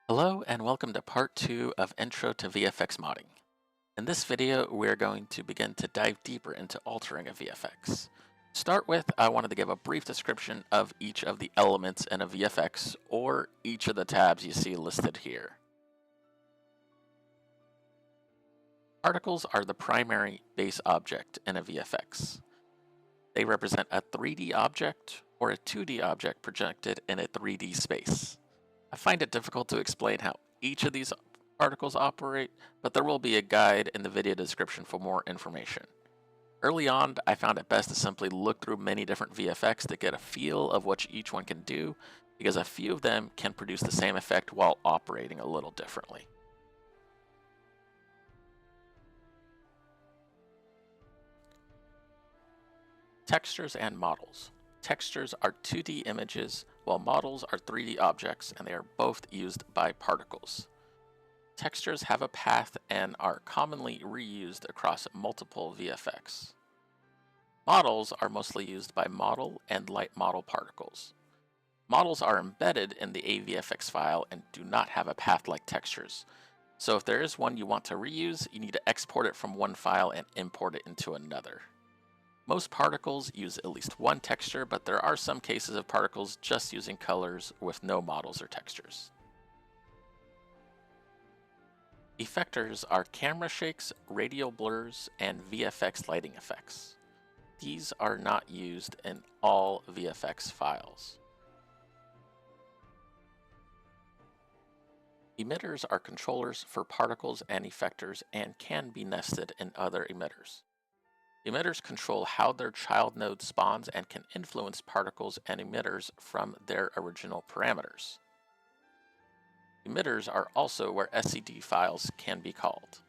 Hello and welcome to part 2 of Intro to VFX Modding. In this video, we're going to begin to dive deeper into altering a VFX. To start with, I wanted to give a brief description of each of the elements in a VFX or each of the tabs you see listed here. Particles are the primary base object in a VFX. They represent a 3D object or a 2D object projected in a 3D space. I find it difficult to explain how each of these particles operate, but there will be a guide in the video description for more information. Early on, I found it best to simply look through many different VFX to get a feel of what each one can do, because a few of them can produce the same effect while operating a little differently. Textures and models. Textures are 2D images, while models are 3D objects, and they are both used by particles. Textures have a path and are commonly reused across multiple VFX. Models are mostly used by model and light model particles. Models are embedded in the AVFX file and do not have a path like textures. So if there is one you want to reuse, you need to export it from one file and import it into another. Most particles use at least one texture, but there are some cases of particles just using colors with no models or textures. Effectors are camera shakes, radial blurs, and VFX lighting effects. These are not used in all VFX files. Emitters are controllers for particles and effectors and can be nested in other emitters. Emitters control how their child node spawns and can influence particles and emitters from their original parameters. Emitters are also where SCD files can be called.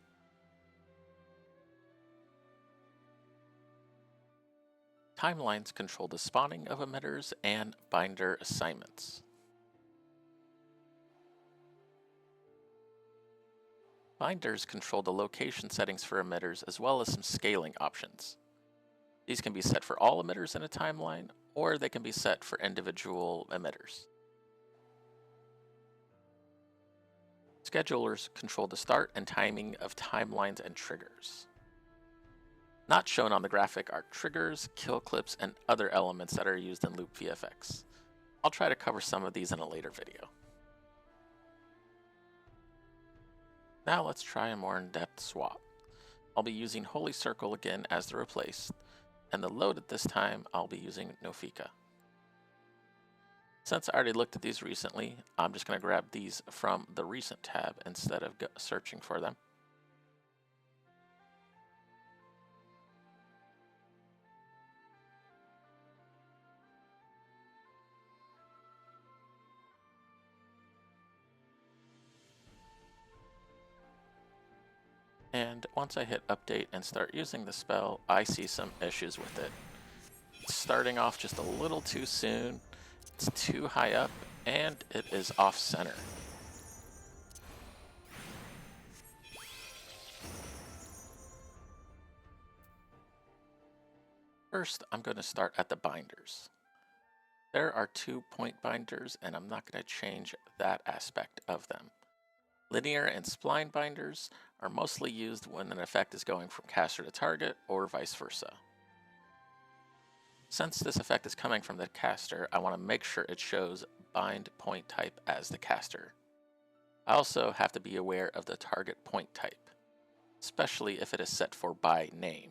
Timelines control the spawning of emitters and binder assignments. Binders control the location settings for emitters as well as some scaling options. These can be set for all emitters in a timeline, or they can be set for individual emitters. Schedulers control the start and timing of timelines and triggers. Not shown on the graphic are triggers, kill clips, and other elements that are used in Loop VFX. I'll try to cover some of these in a later video. Now let's try a more in-depth swap. I'll be using Holy Circle again as the replace, and the load at this time I'll be using Nofika. Since I already looked at these recently, I'm just going to grab these from the recent tab instead of searching for them. And once I hit update and start using the spell, I see some issues with it. It's starting off just a little too soon, it's too high up, and it is off center. First, I'm going to start at the binders. There are 2 point binders, and I'm not going to change that aspect of them. Linear and spline binders are mostly used when an effect is going from caster to target or vice versa. Since this effect is coming from the caster, I want to make sure it shows bind point type as the caster. I also have to be aware of the target point type, especially if it is set for by name.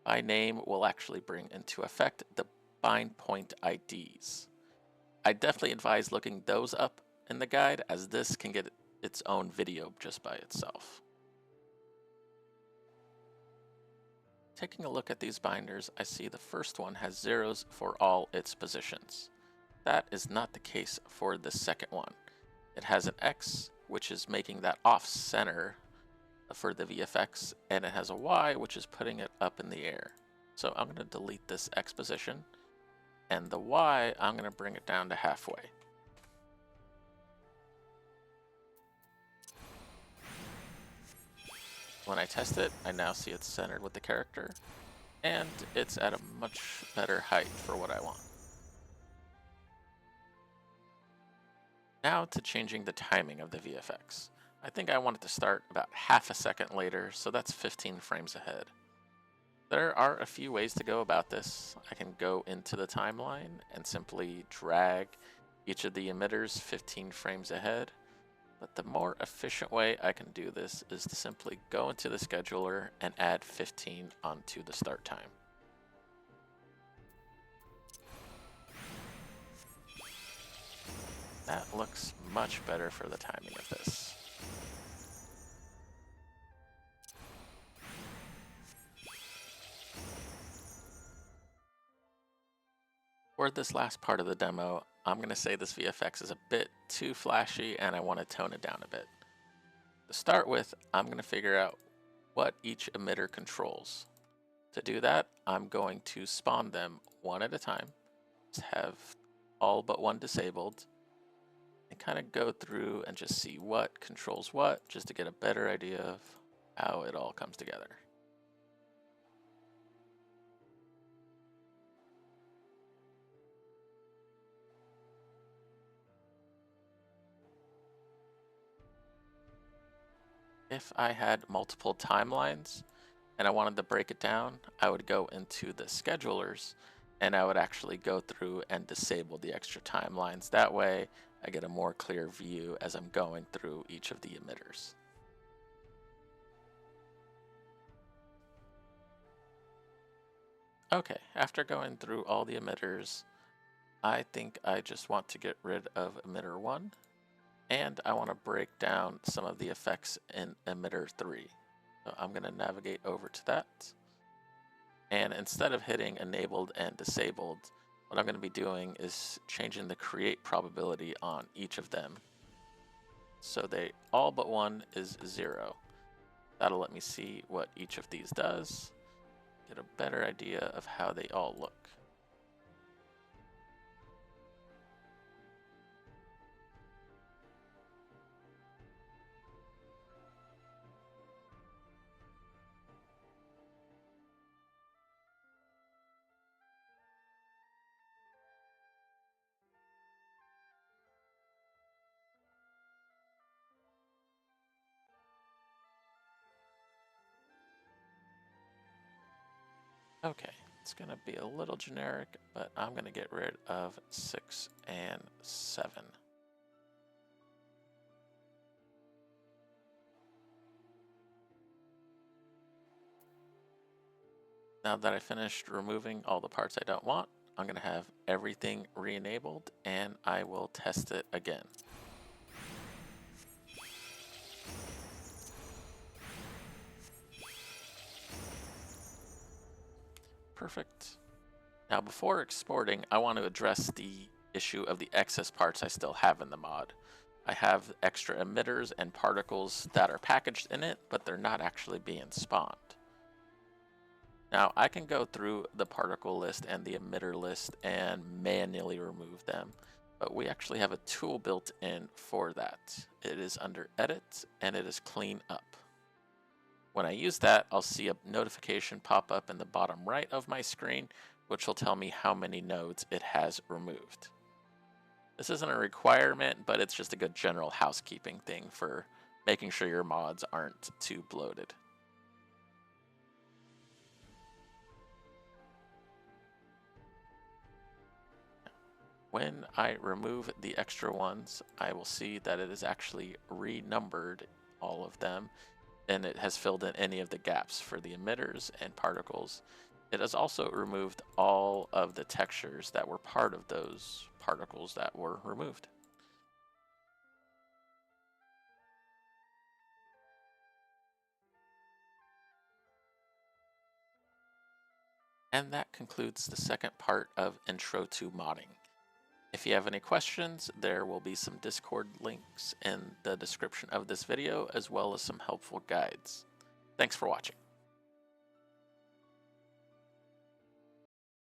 By name will actually bring into effect the bind point IDs. I definitely advise looking those up in the guide, as this can get its own video just by itself. Taking a look at these binders, I see the first one has zeros for all its positions. That is not the case for the second one. It has an X, which is making that off center for the VFX, and it has a Y, which is putting it up in the air. So I'm going to delete this X position, and the Y, I'm going to bring it down to halfway. When I test it, I now see it's centered with the character, and it's at a much better height for what I want. Now to changing the timing of the VFX. I think I want it to start about half a second later, so that's 15 frames ahead. There are a few ways to go about this. I can go into the timeline and simply drag each of the emitters 15 frames ahead. But the more efficient way I can do this is to simply go into the scheduler and add 15 onto the start time. That looks much better for the timing of this. For this last part of the demo, I'm going to say this VFX is a bit too flashy and I want to tone it down a bit. To start with, I'm going to figure out what each emitter controls. To do that, I'm going to spawn them one at a time, have all but one disabled, and kind of go through and just see what controls what, just to get a better idea of how it all comes together. If I had multiple timelines and I wanted to break it down, I would go into the schedulers and I would actually go through and disable the extra timelines. That way I get a more clear view as I'm going through each of the emitters. Okay, after going through all the emitters, I think I just want to get rid of emitter 1, and I want to break down some of the effects in emitter 3. So I'm going to navigate over to that. And instead of hitting enabled and disabled, what I'm going to be doing is changing the create probability on each of them. So they all but one is 0. That'll let me see what each of these does, get a better idea of how they all look. Okay, it's going to be a little generic, but I'm going to get rid of 6 and 7. Now that I finished removing all the parts I don't want, I'm going to have everything re-enabled and I will test it again. Perfect. Now before exporting, I want to address the issue of the excess parts I still have in the mod. I have extra emitters and particles that are packaged in it, but they're not actually being spawned. Now I can go through the particle list and the emitter list and manually remove them, but we actually have a tool built in for that. It is under Edit and it is Clean Up. When I use that, I'll see a notification pop up in the bottom right of my screen, which will tell me how many nodes it has removed. This isn't a requirement, but it's just a good general housekeeping thing for making sure your mods aren't too bloated. When I remove the extra ones, I will see that it is actually renumbered all of them, and it has filled in any of the gaps for the emitters and particles. It has also removed all of the textures that were part of those particles that were removed. And that concludes the second part of Intro to Modding. If you have any questions, there will be some Discord links in the description of this video, as well as some helpful guides. Thanks for watching.